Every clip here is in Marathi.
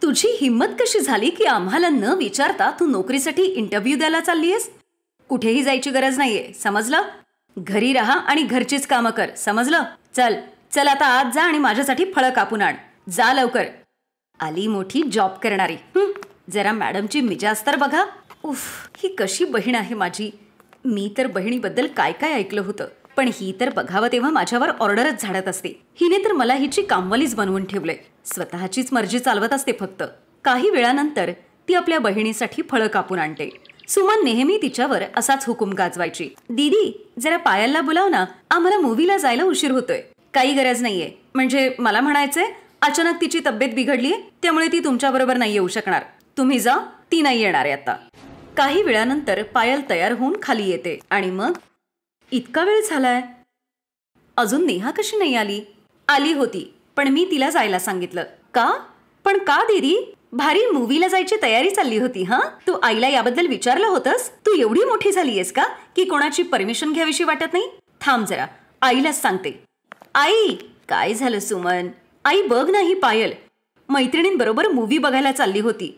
तुझी हिम्मत कशी झाली की आम्हाला न विचारता तू नोकरीसाठी इंटरव्ह्यू द्यायला चाललीयस? कुठेही जायची गरज नाहीये, समजलं? घरी राहा आणि घरचीच कामं कर, समजलं? चल चल आता आत जा आणि माझ्यासाठी फळं कापून आण. जा लवकर. आली मोठी जॉब करणारी. जरा मॅडमची मिजाज तर बघा. उफ, ही कशी बहीण आहे माझी. मी तर बहिणीबद्दल काय काय ऐकलं होतं, पण ही तर बघावं तेव्हा माझ्यावर ऑर्डरच झाडत असते. हिने तर मला हिची कामवालीच बनवून ठेवले. स्वतःचीच मर्जी चालवत असते फक्त. काही वेळानंतर ती आपल्या बहिणीसाठी फळं कापून आणते. सुमन नेहमी तिच्यावर असाच हुकूम गाजवायची. दीदी, जरा पायलला बोलाव ना, आम्हाला मूवीला जायला उशीर होतोय. काही गरज नाहीये, म्हणजे मला म्हणायचंय अचानक तिची तब्येत बिघडलीये, त्यामुळे ती तुमच्या बरोबर नाही येऊ शकणार. तुम्ही जा, ती नाही येणार आहे आता. काही वेळानंतर पायल तयार होऊन खाली येते आणि मग इतका वेळ झालाय, अजून नेहा कशी नाही आली? आली होती, पण मी तिला जायला सांगितलं. का? पण का दीदी? भारी मूवीला जायची तयारी चालली होती. हा, तू आईला याबद्दल विचारलं होतंस? तू एवढी मोठी झालीयस का की कोणाची परमिशन घ्यावीशी वाटत नाही? थांब जरा, आईलाच सांगते. आई, काय झालं सुमन? आई बघ नाही, पायल मैत्रिणींबरोबर मूवी बघायला चालली होती,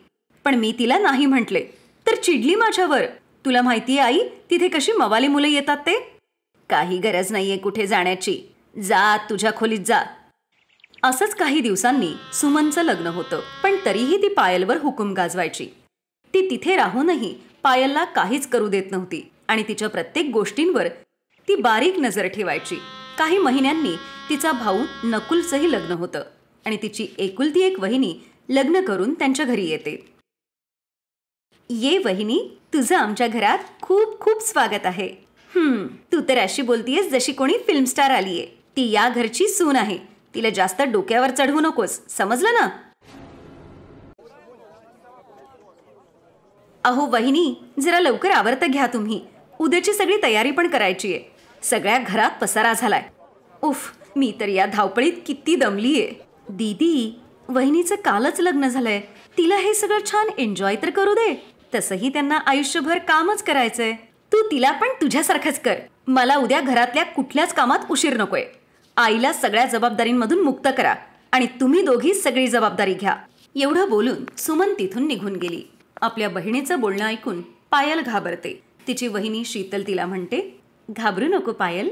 पण मी तिला नाही म्हटले तर चिडली माझ्यावर. तुला माहितीये आई, तिथे कशी मवाली मुलं येतात ते. काही गरज नाहीये कुठे जाण्याची. जा, तुझ्या खोलीत जा. असंच काही दिवसांनी सुमनचं लग्न होतं, पण तरीही ती पायलवर हुकूम गाजवायची. ती तिथे राहूनही पायलला काहीच करू देत नव्हती आणि तिच्या प्रत्येक गोष्टींवर ती बारीक नजर ठेवायची. काही महिन्यांनी तिचा भाऊ नकुलचंही लग्न होतं आणि तिची एकुलती एक वहिनी लग्न करून त्यांच्या घरी येते. ये वहिनी, तुझं आमच्या घरात खूप खूप स्वागत आहे. तू तर अशी बोलतीयस जशी कोणी फिल्म स्टार आलीये. ती या घरची सून आहे. तिला जास्त डोक्यावर चढवू नकोस, समजलं ना? अहो वहिनी, जरा लवकर आवरतं घ्या तुम्ही. उद्याची सगळी तयारी पण करायची आहे. सगळ्या घरात पसारा झालाय. उफ, मी तर या धावपळीत किती दमलीये. दीदी, वहिनीचं कालच लग्न झालंय. तिला हे सगळं छान एन्जॉय तर करू दे. तसंही त्यांना आयुष्यभर कामच करायचंय. तू तिला पण तुझ्यासारखंच कर. मला उद्या घरातल्या कुठल्याच कामात उशीर नकोय. आईला सगळ्या जबाबदारींमधून मुक्त करा आणि तुम्ही दोघी सगळी जबाबदारी घ्या. एवढं बोलून सुमन तिथून निघून गेली. आपल्या बहिणीचं बोलणं ऐकून पायल घाबरते. तिची वहिनी शीतल तिला म्हणते, घाबरू नको पायल,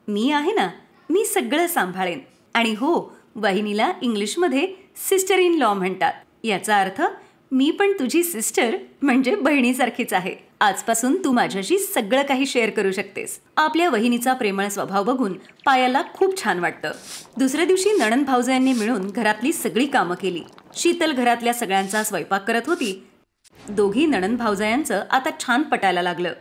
मी आहे ना, मी सगळं सांभाळेन. आणि हो, वहिनीला इंग्लिशमध्ये सिस्टर इन लॉ म्हणतात. याचा अर्थ मी पण तुझी सिस्टर म्हणजे बहिणीसारखीच आहे. आजपासून तू माझ्याशी सगळं काही शेअर करू शकतेस. आपल्या वहिनीचा प्रेमळ स्वभाव बघून पायलला खूप छान वाटतं. दुसऱ्या दिवशी नणंद भावजयांनी मिळून घरातली सगळी कामं केली. शीतल घरातल्या सगळ्यांचा स्वयंपाक करत होती. दोघी नणंद भावजयांचं आता छान पटायला लागलं.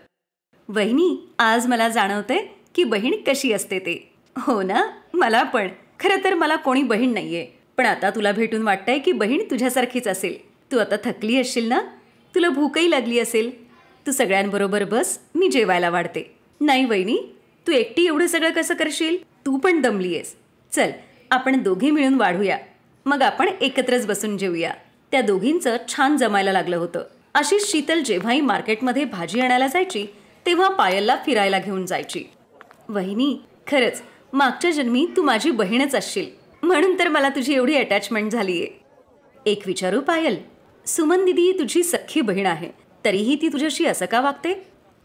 वहिनी, आज मला जाणवतंय की बहीण कशी असते ते. हो ना, मला पण. खरं तर मला कोणी बहीण नाहीये, पण आता तुला भेटून वाटतंय की बहीण तुझ्यासारखीच असेल. तू आता थकली असशील ना, तुला भूकही लागली असेल. तू सगळ्यांबरोबर बस, मी जेवायला वाढते. नाही वहिनी, तू एकटी एवढं सगळं कसं करशील? तू पण दमलीयस. चल, आपण दोघी मिळून वाढूया, मग आपण एकत्रच बसून जेवूया. त्या दोघींचं छान जमायला लागलं होतं. अशीच शीतल जेव्हाही मार्केटमध्ये भाजी आणायला जायची तेव्हा पायलला फिरायला घेऊन जायची. वहिनी, खरंच मागच्या जन्मी तू माझी बहीणच असशील, म्हणून तर मला तुझी एवढी अटॅचमेंट झालीये. एक विचारू पायल, सुमन दिदी तुझी सख्खी बहीण आहे, तरीही ती तुझ्याशी असं का वागते?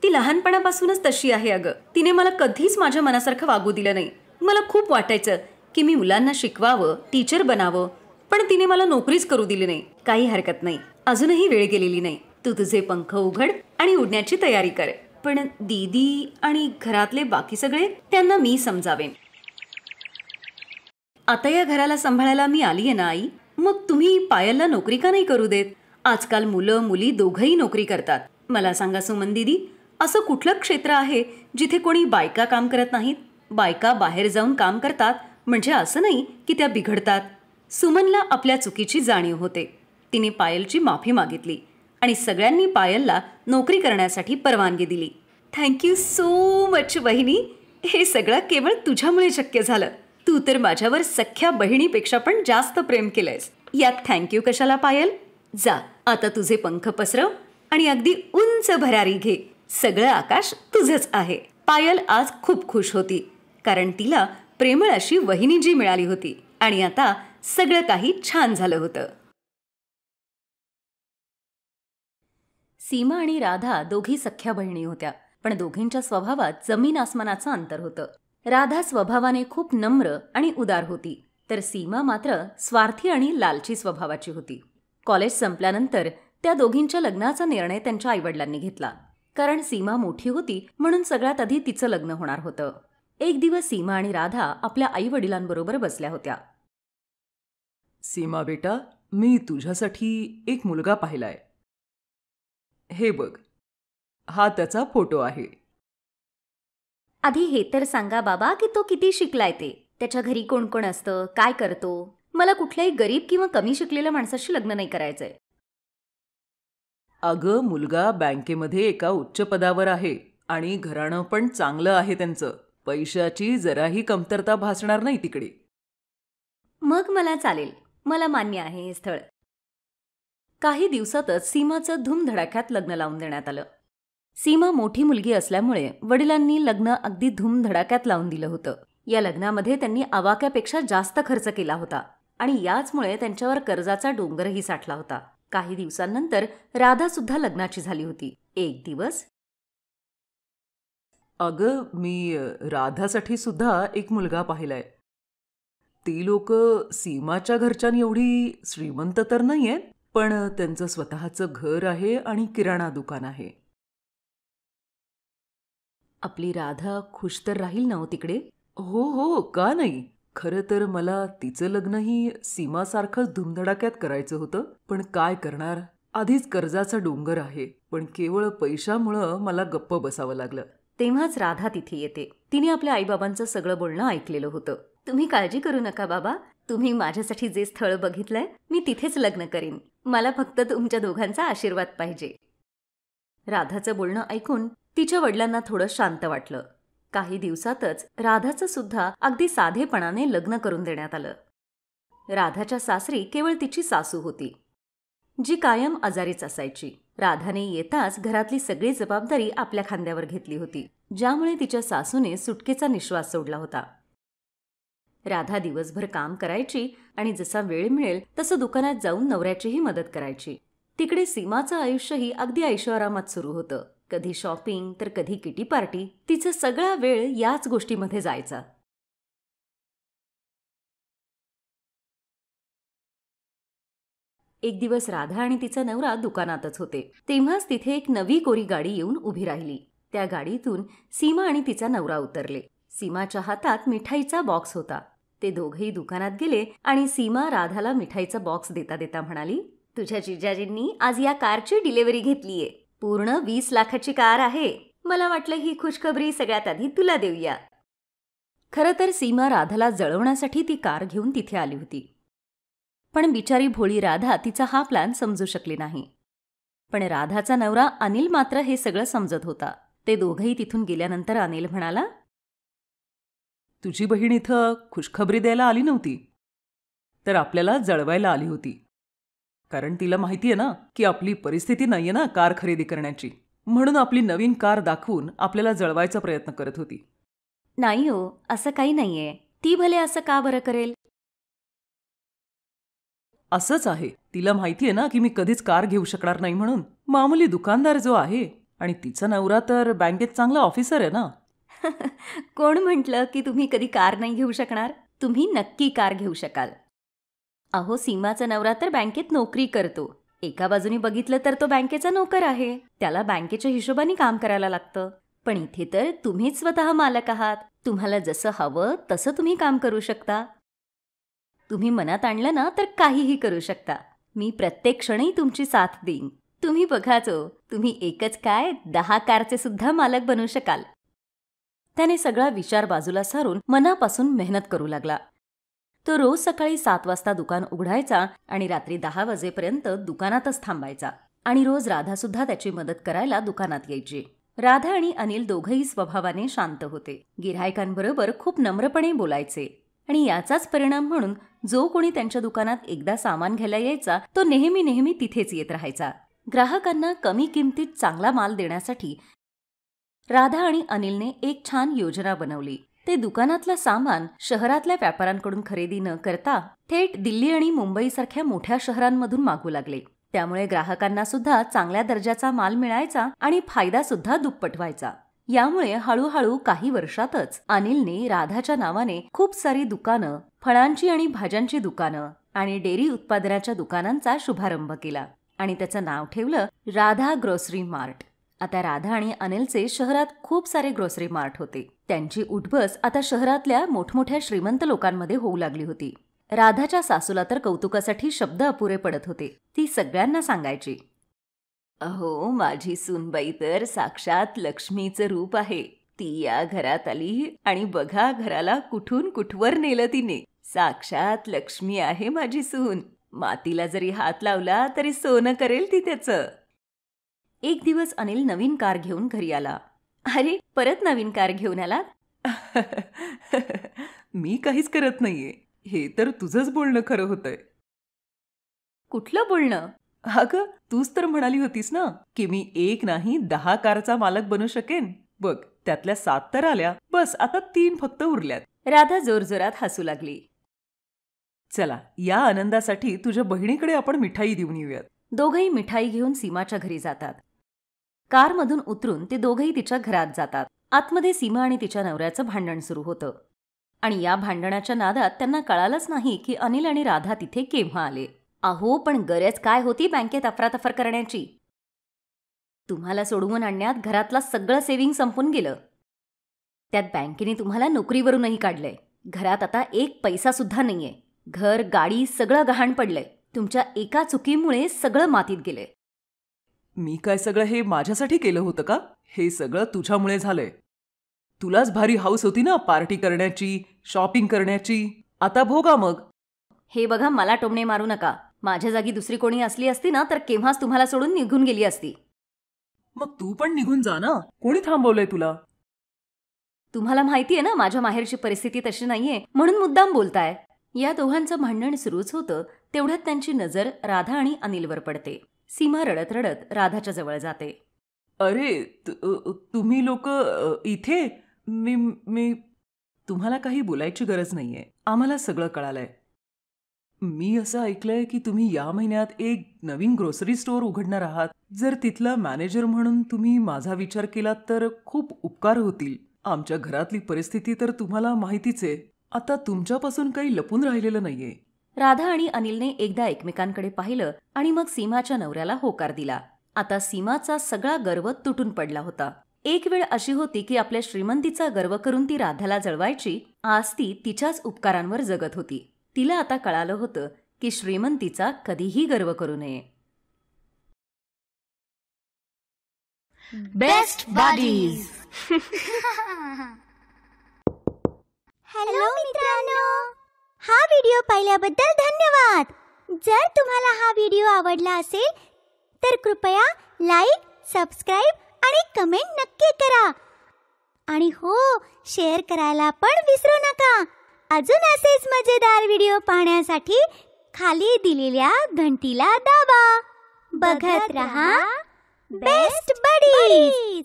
ती लहानपणापासूनच तशी आहे अगं. तिने मला कधीच माझ्या मनासारखं वागू दिलं नाही. मला खूप वाटायचं की मी मुलांना शिकवावं, टीचर बनावं, पण तिने मला नोकरीच करू दिली नाही. काही हरकत नाही, अजूनही वेळ गेलेली नाही. तू तुझे पंख उघड आणि उडण्याची तयारी कर. पण दीदी आणि घरातले बाकी सगळे, त्यांना मी समजावेन. आता या घराला सांभाळायला मी आलीये ना आई, मग तुम्ही पायलला नोकरी का नाही करू देत? आजकाल मुलं मुली दोघंही नोकरी करतात. मला सांगा सुमन दीदी, असं कुठलं क्षेत्र आहे जिथे कोणी बायका काम करत नाहीत? बायका बाहेर जाऊन काम करतात म्हणजे असं नाही की त्या बिघडतात. सुमनला आपल्या चुकीची जाणीव होते. तिने पायलची माफी मागितली आणि सगळ्यांनी पायलला नोकरी करण्यासाठी परवानगी दिली. थँक्यू सो मच वहिनी, हे सगळं केवळ तुझ्यामुळे शक्य झालं. तू तर माझ्यावर सख्ख्या बहिणीपेक्षा पण जास्त प्रेम केलंयस. यात थँक्यू कशाला पायल. जा, आता तुझे पंख पसरव आणि अगदी उंच भरारी घे. सगळं आकाश तुझंच आहे. पायल आज खूप खुश होती, कारण तिला प्रेमळ अशी वहिनी जी मिळाली होती आणि आता सगळं काही छान झालं होतं. सीमा आणि राधा दोघी सख्या बहिणी होत्या, पण दोघींच्या स्वभावात जमीन आसमानाचं अंतर होतं. राधा स्वभावाने खूप नम्र आणि उदार होती, तर सीमा मात्र स्वार्थी आणि लालची स्वभावाची होती. कॉलेज संपल्यानंतर त्या दोघींच्या लग्नाचा निर्णय त्यांच्या आईवडिलांनी घेतला. कारण सीमा मोठी होती म्हणून सगळ्यात आधी तिचं लग्न होणार होतं. एक दिवस सीमा आणि राधा आपल्या आईवडिलांबरोबर बसल्या होत्या. सीमा बेटा, मी तुझ्यासाठी एक मुलगा पाहिलाय. हे बघ, हा त्याचा फोटो आहे. आधी हे तर सांगा बाबा की तो किती शिकलाय ते. त्याच्या घरी कोण कोण असतं, काय करतो. मला कुठल्याही गरीब किंवा कमी शिकलेल्या माणसाशी लग्न नाही करायचंय. अगं, मुलगा बँकेमध्ये एका उच्च पदावर आहे आणि घराणं पण चांगलं आहे त्यांचं. पैशाची जराही कमतरता भासणार नाही तिकडे. मग मला चालेल, मला मान्य आहे हे स्थळ. काही दिवसातच सीमाचं धूमधडाक्यात लग्न लावून देण्यात आलं. सीमा मोठी मुलगी असल्यामुळे वडिलांनी लग्न अगदी धूमधडाक्यात लावून दिलं होतं. या लग्नामध्ये त्यांनी आवाक्यापेक्षा जास्त खर्च केला होता आणि याचमुळे त्यांच्यावर कर्जाचा डोंगरही साठला होता. काही दिवसांनंतर राधा सुद्धा लग्नाची झाली होती. एक दिवस, अगं, मी राधासाठी सुद्धा एक मुलगा पाहिलाय. ती लोक सीमाच्या घरच्यां एवढी श्रीमंत तर नाहीयेत, पण त्यांचं स्वतःचं घर आहे आणि किराणा दुकान आहे. आपली राधा खुश तर राहील ना हो तिकडे? हो हो, का नाही. खरं तर मला तिचं लग्नही सीमासारखंच धुमधडाक्यात करायचं होतं, पण काय करणार, आधीच कर्जाचा डोंगर आहे. पण केवळ पैशामुळं मला गप्प बसावं लागलं. तेव्हाच राधा तिथे येते. तिने आपल्या आईबाबांचं सगळं बोलणं ऐकलेलं होतं. तुम्ही काळजी करू नका बाबा, तुम्ही माझ्यासाठी जे स्थळ बघितलंय मी तिथेच लग्न करीन. मला फक्त तुमच्या दोघांचा आशीर्वाद पाहिजे. राधाचं बोलणं ऐकून तिच्या वडिलांना थोडं शांत वाटलं. काही दिवसातच राधाचं सुद्धा अगदी साधेपणाने लग्न करून देण्यात आलं. राधाच्या सासरी केवळ तिची सासू होती, जी कायम आजारीच असायची. राधाने येताच घरातली सगळी जबाबदारी आपल्या खांद्यावर घेतली होती, ज्यामुळे तिच्या सासूने सुटकेचा निश्वास सोडला होता. राधा दिवसभर काम करायची आणि जसा वेळ मिळेल तसं दुकानात जाऊन नवऱ्याचीही मदत करायची. तिकडे सीमाचं आयुष्यही अगदी ऐशोआरामात सुरू होतं. कधी शॉपिंग तर कधी किटी पार्टी. तिचा सगळा वेळ याच गोष्टीमध्ये जायचा. एक दिवस राधा आणि तिचा नवरा दुकानातच होते. तेव्हाच तिथे एक नवी कोरी गाडी येऊन उभी राहिली. त्या गाडीतून सीमा आणि तिचा नवरा उतरले. सीमाच्या हातात मिठाईचा बॉक्स होता. ते दोघेही दुकानात गेले आणि सीमा राधाला मिठाईचा बॉक्स देता देता म्हणाली, तुझ्या जिजाजींनी आज या कारची डिलिव्हरी घेतलीये. पूर्ण 20 लाखाची कार आहे. मला वाटलं ही खुशखबरी सगळ्यात आधी तुला देऊया. खरं तर सीमा राधाला जळवण्यासाठी ती कार घेऊन तिथे आली होती. पण बिचारी भोळी राधा तिचा हा प्लॅन समजू शकली नाही. पण राधाचा नवरा अनिल मात्र हे सगळं समजत होता. ते दोघंही तिथून गेल्यानंतर अनिल म्हणाला, तुझी बहीण इथं खुशखबरी द्यायला आली नव्हती, तर आपल्याला जळवायला आली होती. कारण तिला माहिती आहे ना की आपली परिस्थिती नाहीये ना कार खरेदी करण्याची, म्हणून आपली नवीन कार दाखवून आपल्याला जळवायचा प्रयत्न करत होती. नाही हो, असं काही नाहीये. ती भले असं का बरं करेल? असंच आहे. तिला माहिती आहे ना की मी कधीच कार घेऊ शकणार नाही म्हणून. मामूली दुकानदार जो आहे, आणि तिचा नवरा तर बँकेत चांगला ऑफिसर आहे ना. कोण म्हटलं की तुम्ही कधी कार नाही घेऊ शकणार? तुम्ही नक्की कार घेऊ शकाल. अहो, सीमाचा नवरा तर बँकेत नोकरी करतो. एका बाजूने बघितलं तर तो बँकेचा नोकर आहे. त्याला बँकेच्या हिशोबाने काम करायला लागतं. पण इथे तर तुम्हीच स्वतः मालक आहात. तुम्हाला जसं हवं तसं तुम्ही काम करू शकता. तुम्ही मनात आणलं ना तर काहीही करू शकता. मी प्रत्येक क्षणी तुमची साथ देईन. तुम्ही बघाचो, तुम्ही एकच काय 10 कारचे सुद्धा मालक बनू शकाल. त्याने सगळा विचार बाजूला सारून मनापासून मेहनत करू लागला. तो रोज सकाळी 7 वाजता दुकान उघडायचा आणि रात्री 10 वाजेपर्यंत दुकानातच थांबायचा. आणि रोज राधा सुद्धा त्याची मदत करायला दुकानात यायची. राधा आणि अनिल दोघंही स्वभावाने शांत होते. गिऱ्हाईकांबरोबर खूप नम्रपणे बोलायचे. आणि याचाच परिणाम म्हणून जो कोणी त्यांच्या दुकानात एकदा सामान घ्यायला यायचा तो नेहमी तिथेच येत राहायचा. ग्राहकांना कमी किमतीत चांगला माल देण्यासाठी राधा आणि अनिलने एक छान योजना बनवली. ते दुकानातलं सामान शहरातल्या व्यापाऱ्यांकडून खरेदी न करता थेट दिल्ली आणि मुंबईसारख्या मोठ्या शहरांमधून मागू लागले. त्यामुळे ग्राहकांना सुद्धा चांगल्या दर्जाचा माल मिळायचा आणि फायदा सुद्धा दुप्पट व्हायचा. यामुळे हळूहळू काही वर्षातच अनिलने राधाच्या नावाने खूप सारी दुकानं, फळांची आणि भाज्यांची दुकानं आणि डेअरी उत्पादनाच्या दुकानांचा शुभारंभ केला आणि त्याचं नाव ठेवलं राधा ग्रोसरी मार्ट. आता राधा आणि अनिलचे शहरात खूप सारे ग्रोसरी मार्ट होते. त्यांची उठबस आता शहरातल्या मोठमोठ्या श्रीमंत लोकांमध्ये होऊ लागली होती. राधाच्या सासूला तर कौतुकासाठी शब्द अपुरे पडत होते. ती सगळ्यांना सांगायची, अहो, माझी सूनबाई तर साक्षात लक्ष्मीचं रूप आहे. ती या घरात आली आणि बघा घराला कुठून कुठवर नेलं तिने. साक्षात लक्ष्मी आहे माझी सून. मातीला जरी हात लावला तरी सोनं करेल ती त्याचं. एक दिवस अनिल नवीन कार घेऊन घरी आला. अरे, परत नवीन कार घेऊन आलात? मी काहीच करत नाहीये. हे तर तुझंच बोलणं खरं होतंय. कुठलं बोलणं? अगं, तूच तर म्हणाली होतीस ना की मी 1 नाही 10 कारचा मालक बनू शकेन. बघ, त्यातल्या 7 तर आल्या. बस आता 3 फक्त उरल्यात. राधा जोरजोरात हसू लागली. चला, या आनंदासाठी तुझ्या बहिणीकडे आपण मिठाई देऊन येऊयात. दोघंही मिठाई घेऊन सीमाच्या घरी जातात. कारमधून उतरून ते दोघंही तिच्या घरात जातात. आतमध्ये सीमा आणि तिच्या नवऱ्याचं भांडण सुरू होतं आणि या भांडणाच्या नादात त्यांना कळालंच नाही की अनिल आणि राधा तिथे केव्हा आले. अहो, पण गरज काय होती बँकेत अफरातफर करण्याची? तुम्हाला सोडवून आणण्यात घरातला सगळं सेव्हिंग संपून गेलं. त्यात बँकेने तुम्हाला नोकरीवरूनही काढलंय. घरात आता 1 पैसा सुद्धा नाहीये. घर, गाडी सगळं गहाण पडलंय. तुमच्या एका चुकीमुळे सगळं मातीत गेलंय. मी काय सगळं हे माझ्यासाठी केलं होतं का? हे सगळं तुझ्यामुळे झालंय. तुलाच भारी हाऊस होती ना पार्टी करण्याची, शॉपिंग करण्याची. आता भोगा मग. हे बघा, मला टोमणे मारू नका. माझ्या जागी दुसरी कोणी असली असती ना तर केव्हाच तुम्हाला सोडून निघून गेली असती. मग तू पण निघून जा ना. कोणी थांबवलंय तुला? तुम्हाला माहितीये ना माझ्या माहेरची परिस्थिती तशी नाहीये, म्हणून मुद्दाम बोलताय. या दोघांचं भांडण सुरूच होतं. तेवढ्यात त्यांची नजर राधा आणि अनिलवर पडते. सीमा रडत रडत राधाच्या जवळ जाते. अरे, तुम्ही लोक इथे? मी तुम्हाला काही बोलायची गरज नाहीये. आम्हाला सगळं कळालंय. मी असं ऐकलंय की तुम्ही या महिन्यात एक नवीन ग्रोसरी स्टोअर उघडणार आहात. जर तिथला मॅनेजर म्हणून तुम्ही माझा विचार केलात तर खूप उपकार होतील. आमच्या घरातली परिस्थिती तर तुम्हाला माहितीच आहे. आता तुमच्यापासून काही लपून राहिलेलं नाहीये. राधा आणि अनिलने एकदा एकमेकांकडे पाहिलं आणि मग सीमाच्या नवऱ्याला होकार दिला. आता सीमाचा सगळा गर्व तुटून पडला होता. एक वेळ अशी होती की आपल्या श्रीमंतीचा गर्व करून ती राधाला जळवायची. आज ती तिच्याच उपकारांवर जगत होती. तिला आता कळालं होतं की श्रीमंतीचा कधीही गर्व करू नये. Best buddies. हॅलो मित्रांनो, हा व्हिडिओ पाहिल्याबद्दल धन्यवाद. जर तुम्हाला हा व्हिडिओ आवडला असेल तर कृपया लाईक, सबस्क्राईब आणि कमेंट नक्की करा. आणि हो, शेअर करायला पण विसरू नका. अजून असेच मजेदार व्हिडिओ पाहण्यासाठी खाली दिलेल्या घंटीला दाबा. बघत रहा बेस्ट बडीज.